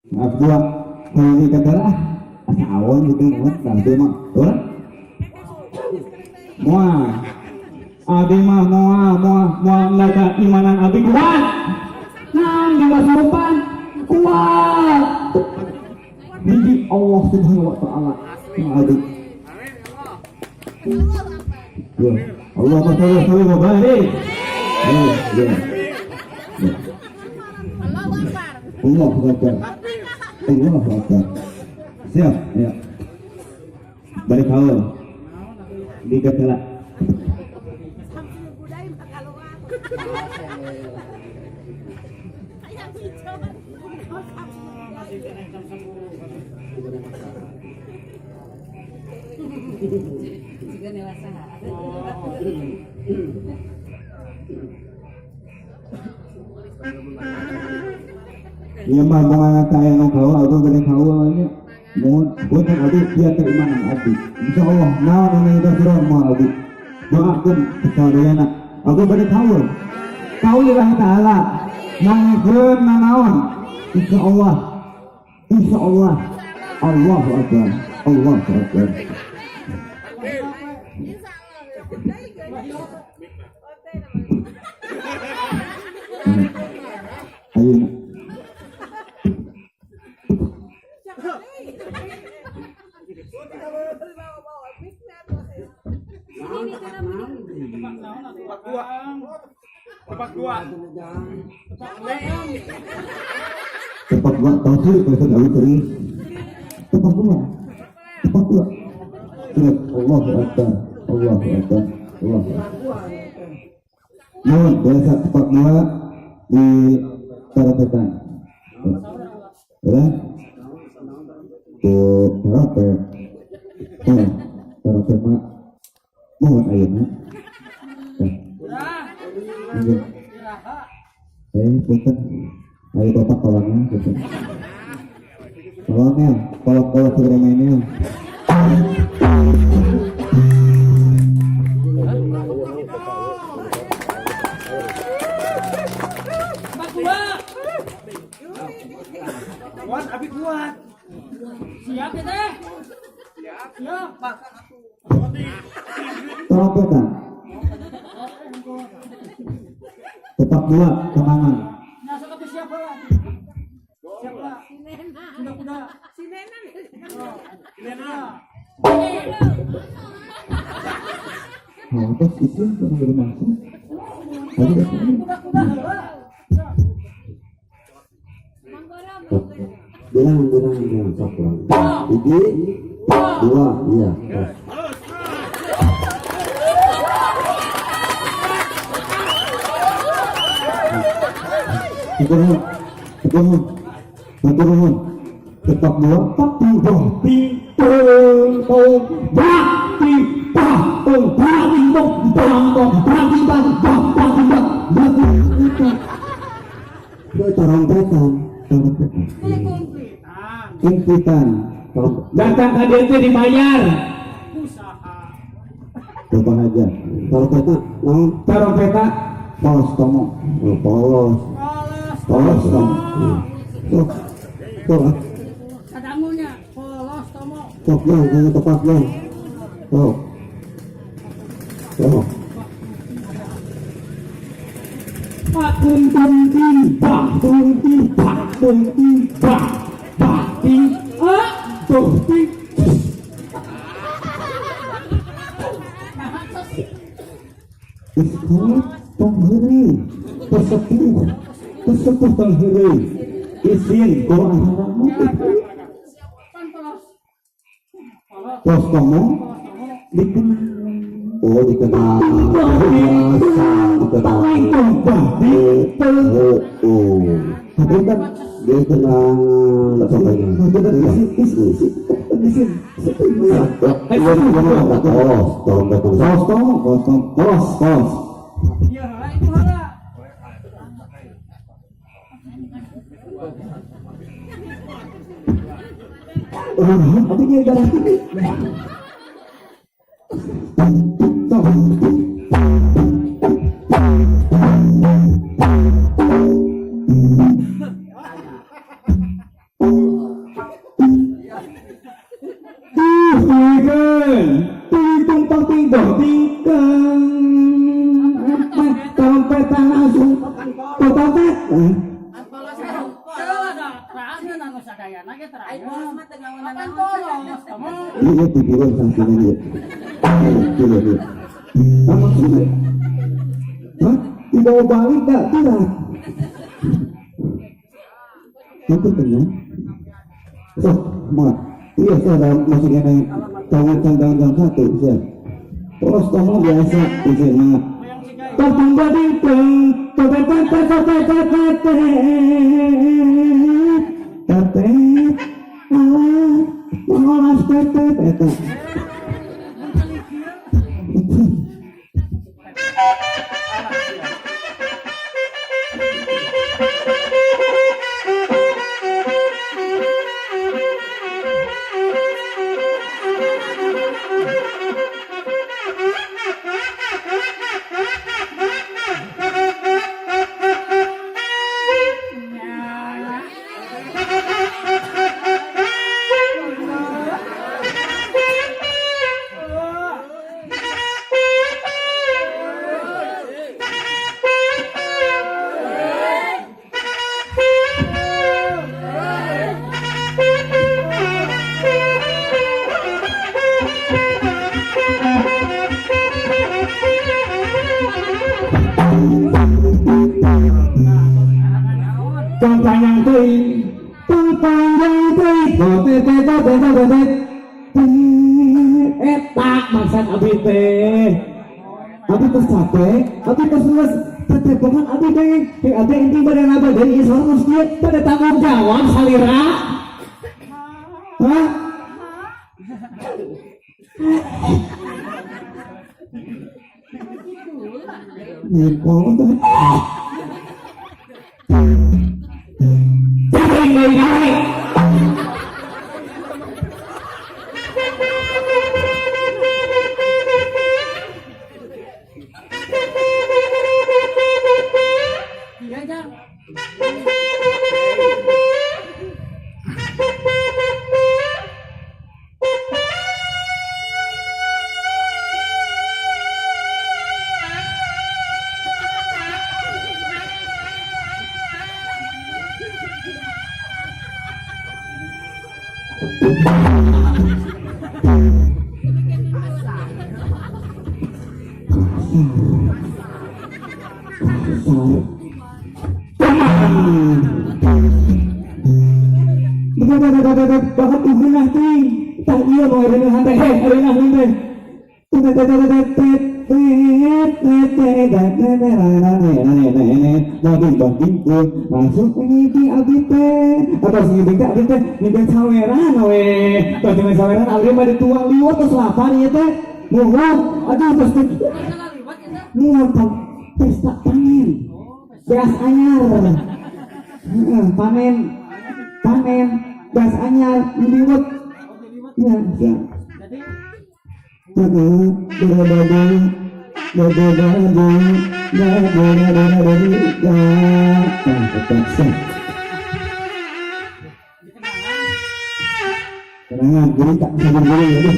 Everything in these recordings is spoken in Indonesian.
Maaf dua hari kata lah awon gitu kan itu mah betul muah abi mah muah laga imanan abi kuat nang di kesurupan kuat biji Allah subhanahu wa ta'ala adik ya Allah betul baik ya Allah Akbar. Allah Akbar. Siap, ya. Balik haul. Dikat kala. Iya mah mau ngatakan nong kau atau balik kau aja mohon bukan adik dia keimanan adik insya Allah nawan ini dah surah mau adik doakan kesaudara aku balik kau lillahi ta'ala nanggun nanawan insya Allah Allahu Akbar Allahu Akbar ayo Tepat dua. Tepat dua tahu sih kalau tahu terus. Tepat dua. Surat Allah Akbar. Mohon biasa tepat dua di taratetan. Ya. Tuh taratet. Taratet mak. Mohon ayeuna. Punten. Ayo bapak kolongnya, punten. Kolongnya, kolong segera mainnya. Kuat, abi kuat. Siap ya teh? Siap. Trompetan. Tepat dua, kemangan. Nah, sekarang siapa lah? Siapa? Kuda-kuda. Si Nena. Terus itu yang bermaksud. Kuda-kuda. Bilang sok kurang. Ini dua, iya. Turun. Tetap dua, Kumpitan. Datang hadir itu dibayar. Coba aja. Kalau peta, Taruh peta. polos tomo. Polos tomo. Tuh. Kadangunya polos tomo. Tuh, yang tepat yang. Tuh. Pakung Tersepuh penghiri izin doa haramu pos kamu dikenal bingkang trompetan langsung tototet iya tipiran saking aja iya apa sih hah dibawa balik tak tidak itu tengah so mak iya saya masih kena tangan satu saya terus kamu biasa di sini topeng badingkeng mengolas tetet panjang teuing etak maksud abi teh abi teh capek abi teh geus tetepokan abi teh abi inti badan apa dari isor mesti pada tanggung jawab salira hah nyepol tuh Bakat ibu nanti tak iya mau ada hantai ada hantai masuk ini abi teh atau sini bingka abi teh ini saweran we kalau saweran abi mah dituang liwat terus lapar ya teh muhur aduh terus muhur pesta panen beas anyar panen beas anyar liwat ya ya Tenangan, guru tak sabar guru ya deh.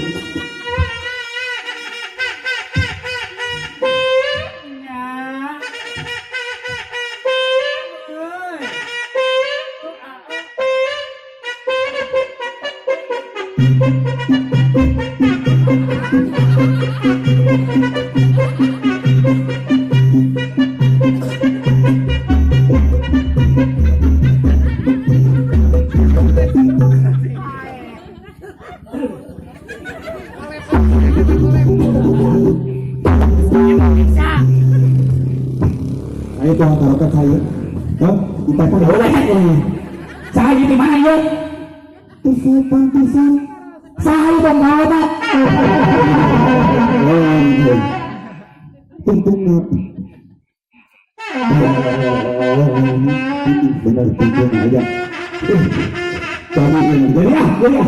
Ayo tuh taruhkan saya, kita kan boleh saya di mana ya? Pisan, saya pembawa pak. Tunggu. Benar tunggu aja. Kamu ini jadi ya.